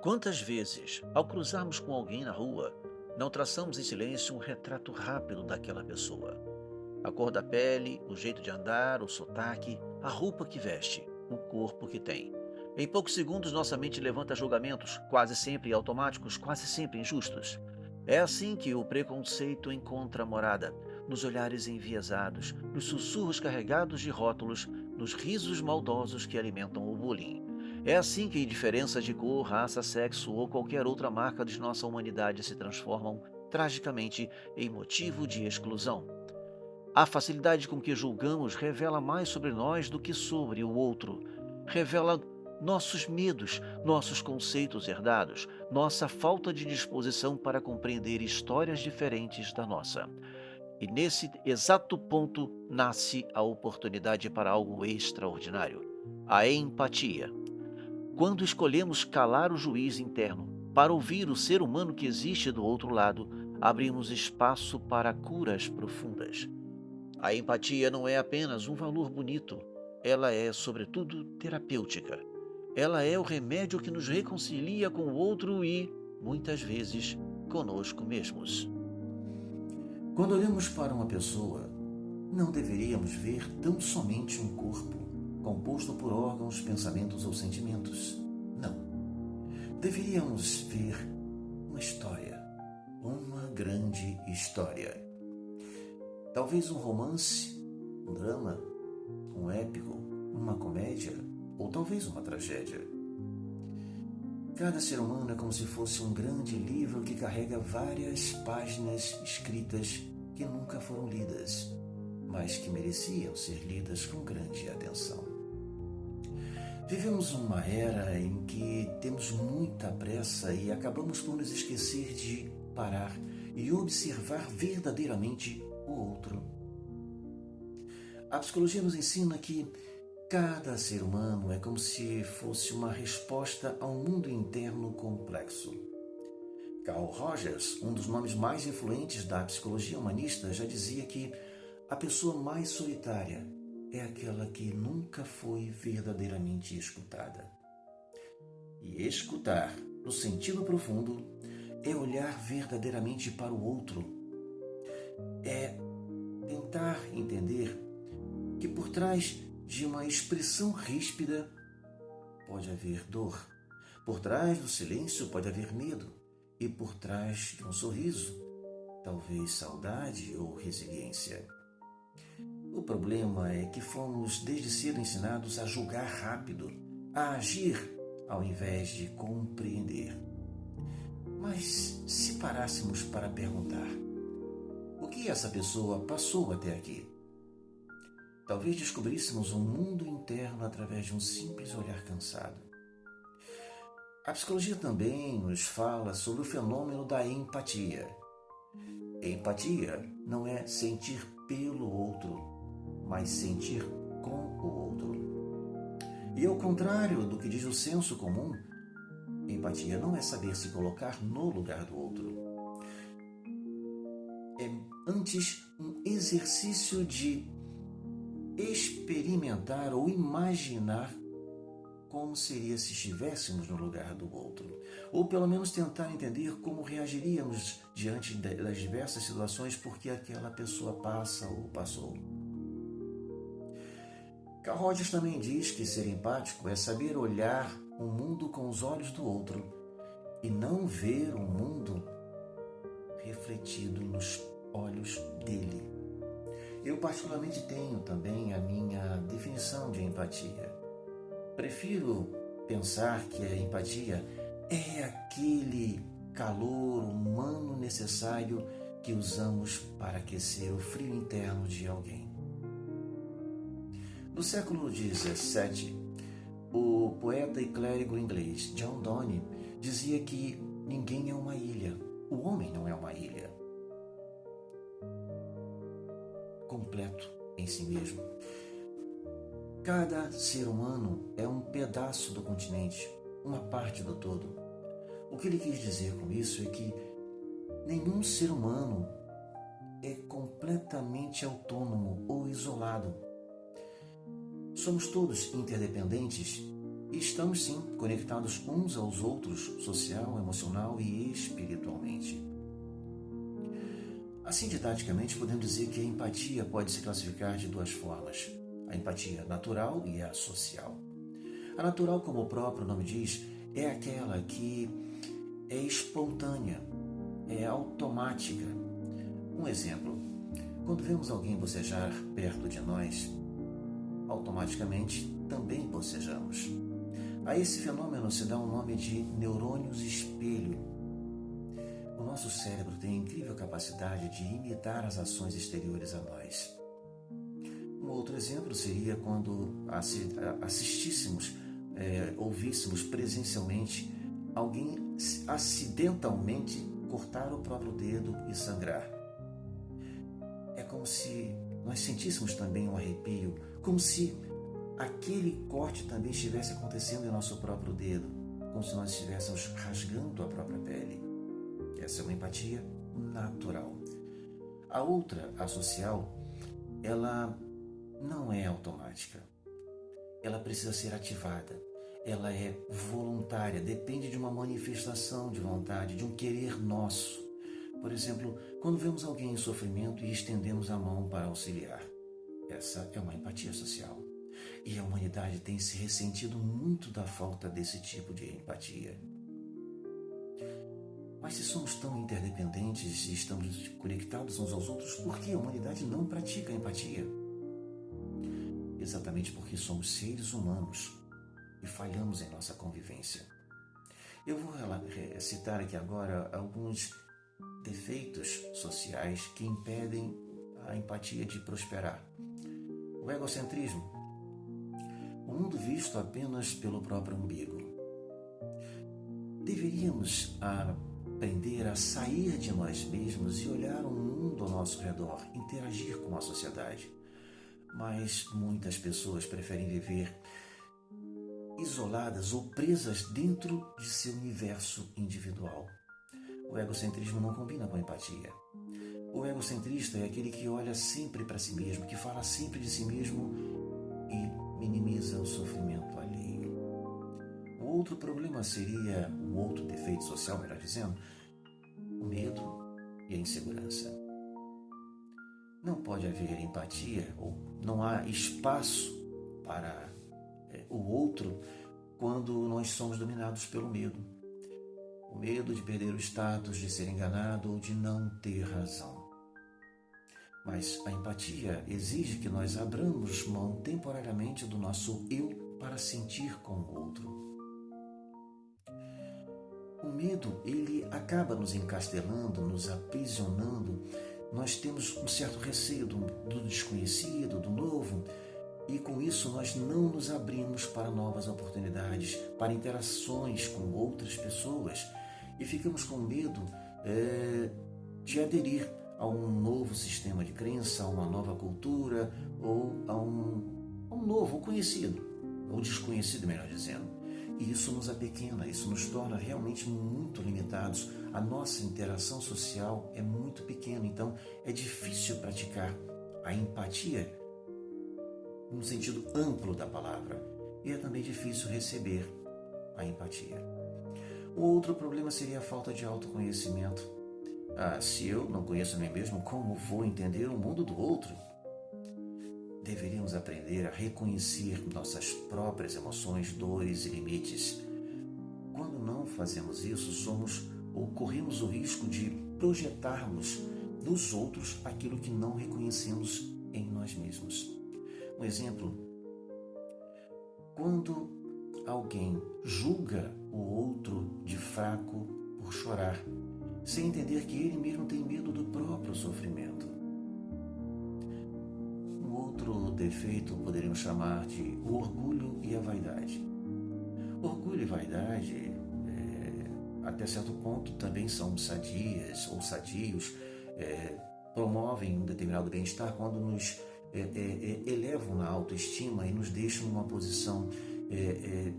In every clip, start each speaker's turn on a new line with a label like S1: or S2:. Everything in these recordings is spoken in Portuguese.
S1: Quantas vezes, ao cruzarmos com alguém na rua, não traçamos em silêncio um retrato rápido daquela pessoa? A cor da pele, o jeito de andar, o sotaque, a roupa que veste, o corpo que tem. Em poucos segundos, nossa mente levanta julgamentos, quase sempre automáticos, quase sempre injustos. É assim que o preconceito encontra morada, nos olhares enviesados, nos sussurros carregados de rótulos, nos risos maldosos que alimentam o bullying. É assim que indiferenças de cor, raça, sexo ou qualquer outra marca de nossa humanidade se transformam, tragicamente, em motivo de exclusão. A facilidade com que julgamos revela mais sobre nós do que sobre o outro. Revela nossos medos, nossos conceitos herdados, nossa falta de disposição para compreender histórias diferentes da nossa. E nesse exato ponto nasce a oportunidade para algo extraordinário: a empatia. Quando escolhemos calar o juiz interno para ouvir o ser humano que existe do outro lado, abrimos espaço para curas profundas. A empatia não é apenas um valor bonito, ela é, sobretudo, terapêutica. Ela é o remédio que nos reconcilia com o outro e, muitas vezes, conosco mesmos.
S2: Quando olhamos para uma pessoa, não deveríamos ver tão somente um corpo, composto por órgãos, pensamentos ou sentimentos. Não. Deveríamos ver uma história, uma grande história. Talvez um romance, um drama, um épico, uma comédia ou talvez uma tragédia. Cada ser humano é como se fosse um grande livro que carrega várias páginas escritas que nunca foram lidas, mas que mereciam ser lidas com grande atenção. Vivemos uma era em que temos muita pressa e acabamos por nos esquecer de parar e observar verdadeiramente o outro. A psicologia nos ensina que cada ser humano é como se fosse uma resposta a um mundo interno complexo. Carl Rogers, um dos nomes mais influentes da psicologia humanista, já dizia que a pessoa mais solitária é aquela que nunca foi verdadeiramente escutada. E escutar, no sentido profundo, é olhar verdadeiramente para o outro, é tentar entender que por trás de uma expressão ríspida pode haver dor, por trás do silêncio pode haver medo, e por trás de um sorriso, talvez saudade ou resiliência. O problema é que fomos desde cedo ensinados a julgar rápido, a agir ao invés de compreender. Mas se parássemos para perguntar, o que essa pessoa passou até aqui? Talvez descobríssemos um mundo interno através de um simples olhar cansado. A psicologia também nos fala sobre o fenômeno da empatia. Empatia não é sentir pelo outro, mas sentir com o outro. E ao contrário do que diz o senso comum, empatia não é saber se colocar no lugar do outro. É antes um exercício de experimentar ou imaginar como seria se estivéssemos no lugar do outro, ou pelo menos tentar entender como reagiríamos diante das diversas situações por que aquela pessoa passa ou passou. Carl Rogers também diz que ser empático é saber olhar o mundo com os olhos do outro e não ver o mundo refletido nos olhos dele. Eu particularmente tenho também a minha definição de empatia. Prefiro pensar que a empatia é aquele calor humano necessário que usamos para aquecer o frio interno de alguém. No século XVII, o poeta e clérigo inglês John Donne dizia que ninguém é uma ilha, o homem não é uma ilha. Completo em si mesmo. Cada ser humano é um pedaço do continente, uma parte do todo. O que ele quis dizer com isso é que nenhum ser humano é completamente autônomo ou isolado. Somos todos interdependentes E estamos sim conectados uns aos outros, social, emocional e espiritualmente. Assim, didaticamente, podemos dizer que a empatia pode se classificar de duas formas: a empatia natural e a social. A natural, como o próprio nome diz, é aquela que é espontânea, é automática. Um exemplo: quando vemos alguém bocejar perto de nós, automaticamente também bocejamos. A esse fenômeno se dá o nome de neurônios espelho. O nosso cérebro tem a incrível capacidade de imitar as ações exteriores a nós. Um outro exemplo seria quando assistíssemos, ouvíssemos presencialmente alguém acidentalmente cortar o próprio dedo e sangrar. É como se nós sentíssemos também um arrepio, como se aquele corte também estivesse acontecendo em nosso próprio dedo, como se nós estivéssemos rasgando a própria pele. Essa é uma empatia natural. A outra, a social, ela não é automática. Ela precisa ser ativada. Ela é voluntária, depende de uma manifestação de vontade, de um querer nosso. Por exemplo, quando vemos alguém em sofrimento e estendemos a mão para auxiliar. Essa é uma empatia social. E a humanidade tem se ressentido muito da falta desse tipo de empatia. Mas se somos tão interdependentes e estamos conectados uns aos outros, por que a humanidade não pratica a empatia? Exatamente porque somos seres humanos e falhamos em nossa convivência. Eu vou citar aqui agora alguns defeitos sociais que impedem a empatia de prosperar. O egocentrismo. O mundo visto apenas pelo próprio umbigo. Deveríamos aprender a sair de nós mesmos e olhar o mundo ao nosso redor, interagir com a sociedade. Mas muitas pessoas preferem viver isoladas ou presas dentro de seu universo individual. O egocentrismo não combina com a empatia. O egocentrista é aquele que olha sempre para si mesmo, que fala sempre de si mesmo e minimiza o sofrimento alheio. O outro problema seria, o outro defeito social, melhor dizendo, o medo e a insegurança. Não pode haver empatia ou não há espaço para o outro quando nós somos dominados pelo medo. O medo de perder o status, de ser enganado ou de não ter razão. Mas a empatia exige que nós abramos mão temporariamente do nosso eu para sentir com o outro. O medo, ele acaba nos encastelando, nos aprisionando. Nós temos um certo receio do desconhecido, do novo, e com isso nós não nos abrimos para novas oportunidades, para interações com outras pessoas, e ficamos com medo de aderir a um novo sistema de crença, a uma nova cultura, ou a um novo, conhecido, ou desconhecido, melhor dizendo. E isso nos apequena, isso nos torna realmente muito limitados. A nossa interação social é muito pequena, então é difícil praticar a empatia no sentido amplo da palavra. E é também difícil receber a empatia. O outro problema seria a falta de autoconhecimento. Se eu não conheço a mim mesmo, como vou entender o mundo do outro? Deveríamos aprender a reconhecer nossas próprias emoções, dores e limites. Quando não fazemos isso, corremos o risco de projetarmos nos outros aquilo que não reconhecemos em nós mesmos. Um exemplo: quando alguém julga o outro de fraco por chorar, sem entender que ele mesmo tem medo do próprio sofrimento. Um outro defeito poderíamos chamar de o orgulho e a vaidade. Orgulho e vaidade, até certo ponto, também são sadias ou sadios, promovem um determinado bem-estar quando nos elevam na autoestima e nos deixam numa posição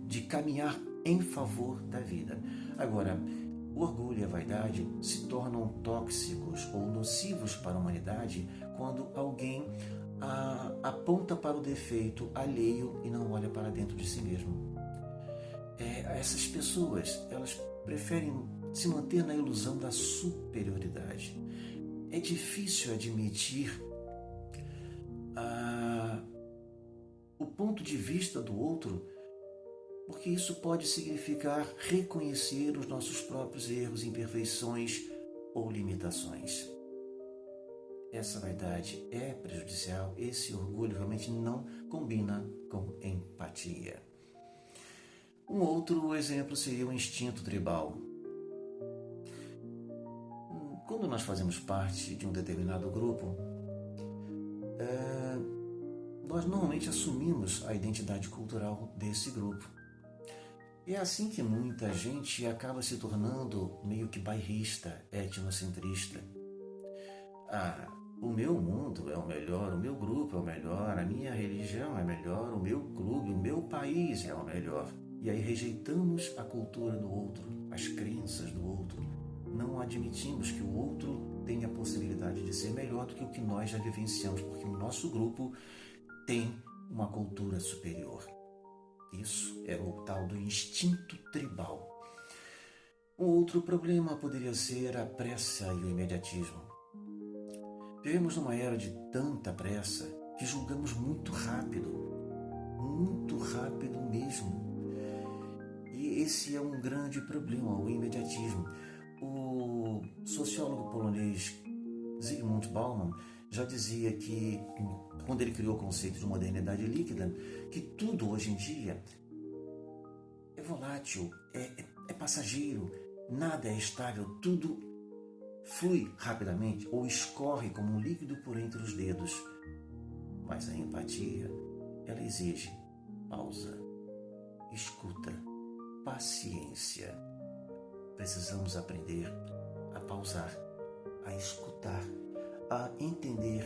S2: de caminhar em favor da vida. Agora, o orgulho e a vaidade se tornam tóxicos ou nocivos para a humanidade quando alguém aponta para o defeito alheio e não olha para dentro de si mesmo. Essas pessoas, elas preferem se manter na ilusão da superioridade. É difícil admitir o ponto de vista do outro, porque isso pode significar reconhecer os nossos próprios erros, imperfeições ou limitações. Essa vaidade é prejudicial, esse orgulho realmente não combina com empatia. Um outro exemplo seria o instinto tribal. Quando nós fazemos parte de um determinado grupo, nós normalmente assumimos a identidade cultural desse grupo. E é assim que muita gente acaba se tornando meio que bairrista, etnocentrista. O meu mundo é o melhor, o meu grupo é o melhor, a minha religião é melhor, o meu clube, o meu país é o melhor. E aí rejeitamos a cultura do outro, as crenças do outro. Não admitimos que o outro tem a possibilidade de ser melhor do que o que nós já vivenciamos, porque o nosso grupo tem uma cultura superior. Isso é o tal do instinto tribal. Um outro problema poderia ser a pressa e o imediatismo. Vivemos numa era de tanta pressa que julgamos muito rápido mesmo. E esse é um grande problema, o imediatismo. O sociólogo polonês Zygmunt Bauman já dizia que, quando ele criou o conceito de modernidade líquida, que tudo hoje em dia é volátil, é passageiro, nada é estável, tudo flui rapidamente ou escorre como um líquido por entre os dedos. Mas a empatia, ela exige pausa, escuta, paciência. Precisamos aprender a pausar, a escutar, a entender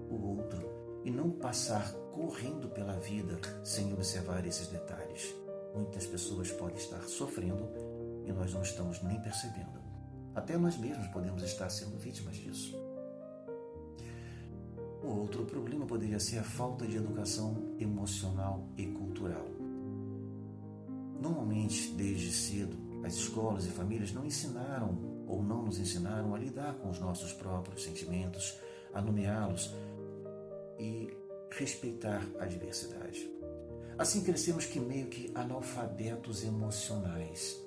S2: o outro e não passar correndo pela vida sem observar esses detalhes. Muitas pessoas podem estar sofrendo e nós não estamos nem percebendo. Até nós mesmos podemos estar sendo vítimas disso. O outro problema poderia ser a falta de educação emocional e cultural. Normalmente, desde cedo, as escolas e famílias não ensinaram ou não nos ensinaram a lidar com os nossos próprios sentimentos, a nomeá-los e respeitar a diversidade. Assim crescemos que meio que analfabetos emocionais,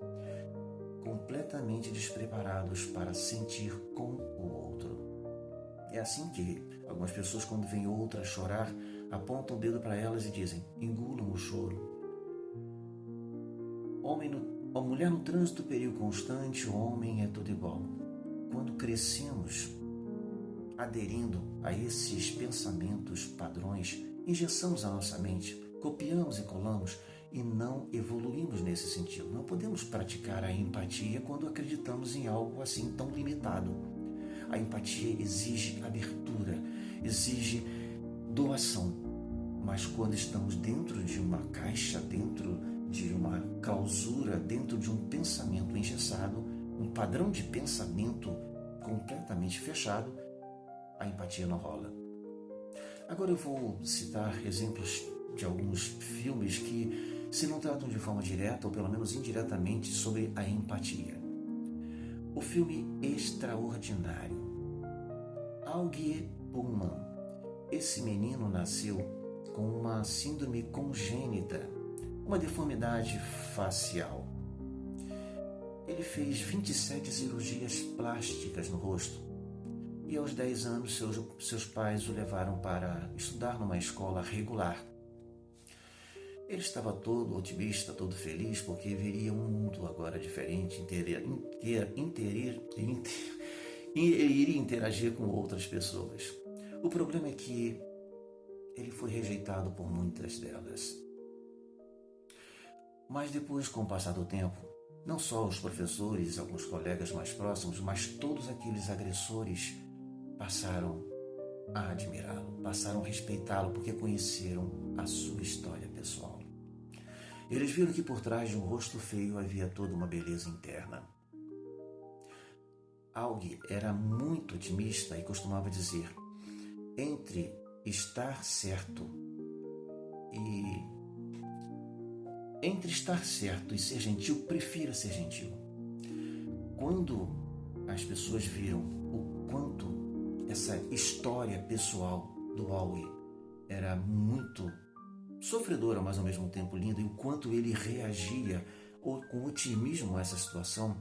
S2: completamente despreparados para sentir com o outro. É assim que algumas pessoas, quando veem outra chorar, apontam o dedo para elas e dizem: engulam o choro. A mulher no trânsito, perigo constante, o homem é tudo igual. Quando crescemos aderindo a esses pensamentos padrões, engessamos a nossa mente, copiamos e colamos e não evoluímos nesse sentido. Não podemos praticar a empatia quando acreditamos em algo assim tão limitado. A empatia exige abertura, exige doação. Mas quando estamos dentro de uma caixa, dentro de uma clausura, dentro de um pensamento engessado, um padrão de pensamento completamente fechado, a empatia não rola. Agora eu vou citar exemplos de alguns filmes que se não tratam de forma direta ou pelo menos indiretamente sobre a empatia. O filme Extraordinário. Augie Pullman. Esse menino nasceu com uma síndrome congênita, uma deformidade facial. Ele fez 27 cirurgias plásticas no rosto e aos 10 anos seus pais o levaram para estudar numa escola regular. Ele estava todo otimista, todo feliz, porque veria um mundo agora diferente, iria interagir com outras pessoas. O problema é que ele foi rejeitado por muitas delas. Mas depois, com o passar do tempo, não só os professores e alguns colegas mais próximos, mas todos aqueles agressores passaram a admirá-lo, passaram a respeitá-lo, porque conheceram a sua história pessoal. Eles viram que por trás de um rosto feio havia toda uma beleza interna. Augie era muito otimista e costumava dizer: entre estar certo e Entre estar certo e ser gentil, prefira ser gentil. Quando as pessoas viram o quanto essa história pessoal do Howie era muito sofredora, mas ao mesmo tempo linda, e o quanto ele reagia com otimismo a essa situação,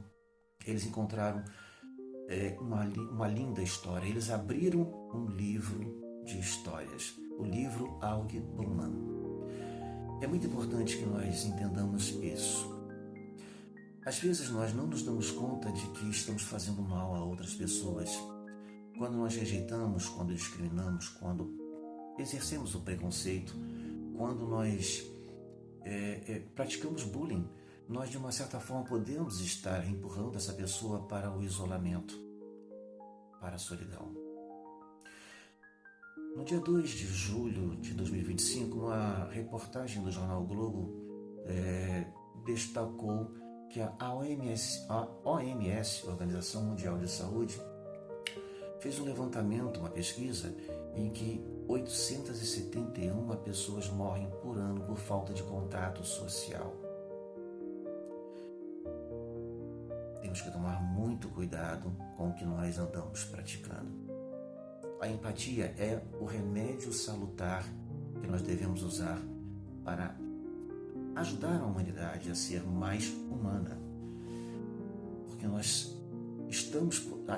S2: eles encontraram uma linda história. Eles abriram um livro de histórias, o livro Augie Pullman. É muito importante que nós entendamos isso. Às vezes nós não nos damos conta de que estamos fazendo mal a outras pessoas. Quando nós rejeitamos, quando discriminamos, quando exercemos o preconceito, quando nós praticamos bullying, nós de uma certa forma podemos estar empurrando essa pessoa para o isolamento, para a solidão. No dia 2 de julho de 2025, uma reportagem do jornal o Globo destacou que a OMS, Organização Mundial de Saúde, fez um levantamento, uma pesquisa, em que 871 pessoas morrem por ano por falta de contato social. Temos que tomar muito cuidado com o que nós andamos praticando. A empatia é o remédio salutar que nós devemos usar para ajudar a humanidade a ser mais humana. Porque nós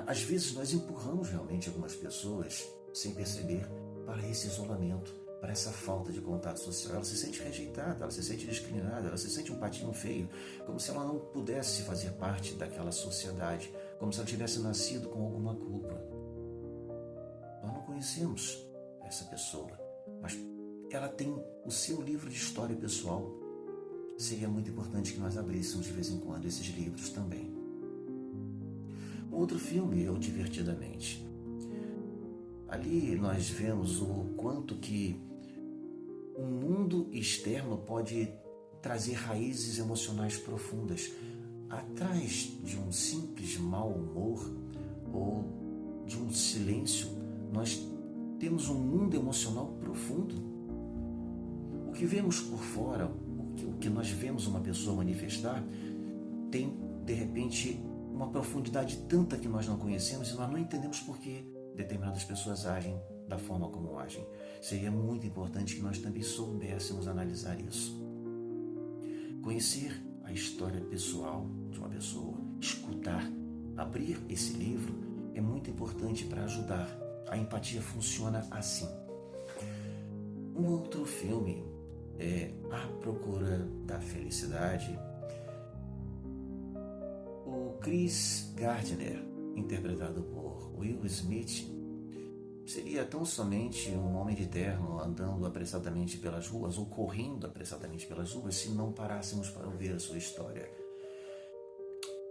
S2: às vezes nós empurramos realmente algumas pessoas, sem perceber, para esse isolamento, para essa falta de contato social. Ela se sente rejeitada, ela se sente discriminada, ela se sente um patinho feio, como se ela não pudesse fazer parte daquela sociedade, como se ela tivesse nascido com alguma culpa. Nós não conhecemos essa pessoa, mas ela tem o seu livro de história pessoal. Seria muito importante que nós abríssemos de vez em quando esses livros também. Um outro filme é o Divertidamente. Ali nós vemos o quanto que o mundo externo pode trazer raízes emocionais profundas. Atrás de um simples mau humor ou de um silêncio, nós temos um mundo emocional profundo. O que vemos por fora, o que nós vemos uma pessoa manifestar, tem, de repente, uma profundidade tanta que nós não conhecemos e nós não entendemos por que determinadas pessoas agem da forma como agem. Seria muito importante que nós também soubéssemos analisar isso. Conhecer a história pessoal de uma pessoa, escutar, abrir esse livro é muito importante para ajudar. A empatia funciona assim. Um outro filme é A Procura da Felicidade. O Chris Gardner, interpretado por Will Smith, seria tão somente um homem de terno andando apressadamente pelas ruas ou correndo apressadamente pelas ruas se não parássemos para ouvir a sua história.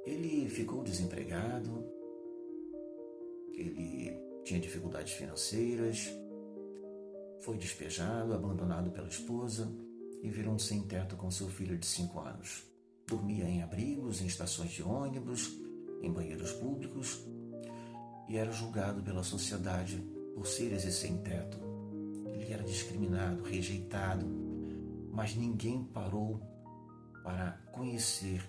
S2: Ele ficou desempregado, ele tinha dificuldades financeiras, foi despejado, abandonado pela esposa e virou um sem-teto com seu filho de 5 anos. Dormia em abrigos, em estações de ônibus, em banheiros públicos e era julgado pela sociedade por ser esse sem-teto. Ele era discriminado, rejeitado, mas ninguém parou para conhecer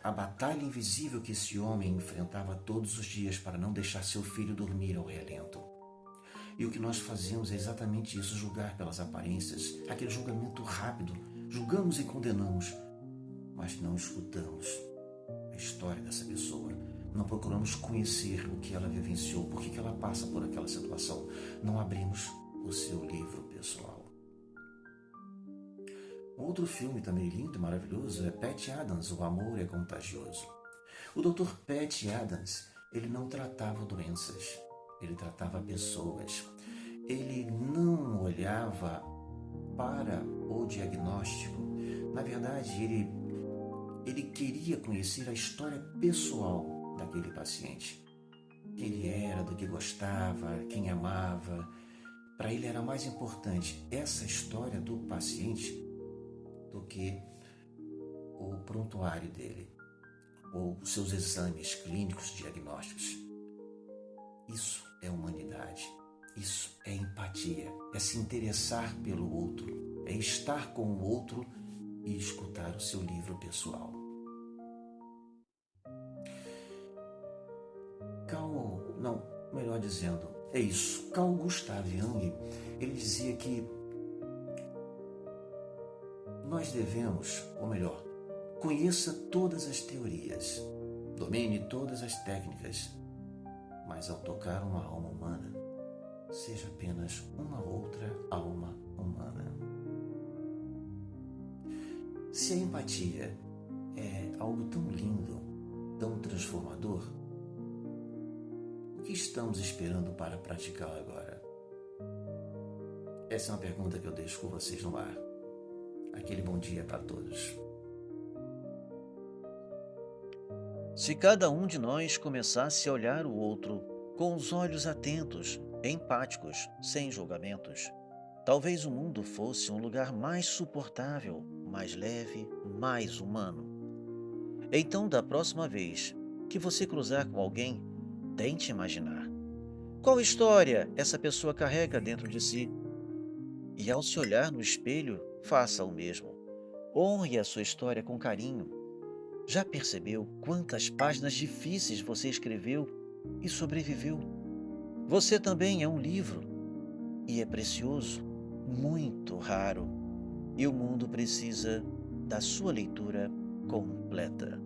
S2: a batalha invisível que esse homem enfrentava todos os dias para não deixar seu filho dormir ao relento. E o que nós fazemos é exatamente isso, julgar pelas aparências, aquele julgamento rápido, julgamos e condenamos, mas não escutamos a história dessa pessoa, não procuramos conhecer o que ela vivenciou, por que ela passa por aquela situação, não abrimos o seu livro pessoal. Outro filme também lindo e maravilhoso é Patch Adams, O Amor é Contagioso. O Dr. Patch Adams, ele não tratava doenças, ele tratava pessoas. Ele não olhava para o diagnóstico. Na verdade, ele queria conhecer a história pessoal daquele paciente. Quem ele era, do que gostava, quem amava. Para ele era mais importante essa história do paciente do que o prontuário dele, ou os seus exames clínicos diagnósticos. Isso é humanidade, isso é empatia, é se interessar pelo outro, é estar com o outro e escutar o seu livro pessoal. Melhor dizendo, é isso. Carl Gustav Jung, ele dizia que nós devemos, ou melhor, conheça todas as teorias, domine todas as técnicas, mas ao tocar uma alma humana, seja apenas uma outra alma humana. Se a empatia é algo tão lindo, tão transformador, o que estamos esperando para praticá-la agora? Essa é uma pergunta que eu deixo com vocês no ar. Aquele bom dia para todos.
S1: Se cada um de nós começasse a olhar o outro com os olhos atentos, empáticos, sem julgamentos, talvez o mundo fosse um lugar mais suportável, mais leve, mais humano. Então, da próxima vez que você cruzar com alguém, tente imaginar qual história essa pessoa carrega dentro de si. E ao se olhar no espelho, faça o mesmo. Honre a sua história com carinho. Já percebeu quantas páginas difíceis você escreveu e sobreviveu? Você também é um livro e é precioso, muito raro, e o mundo precisa da sua leitura completa.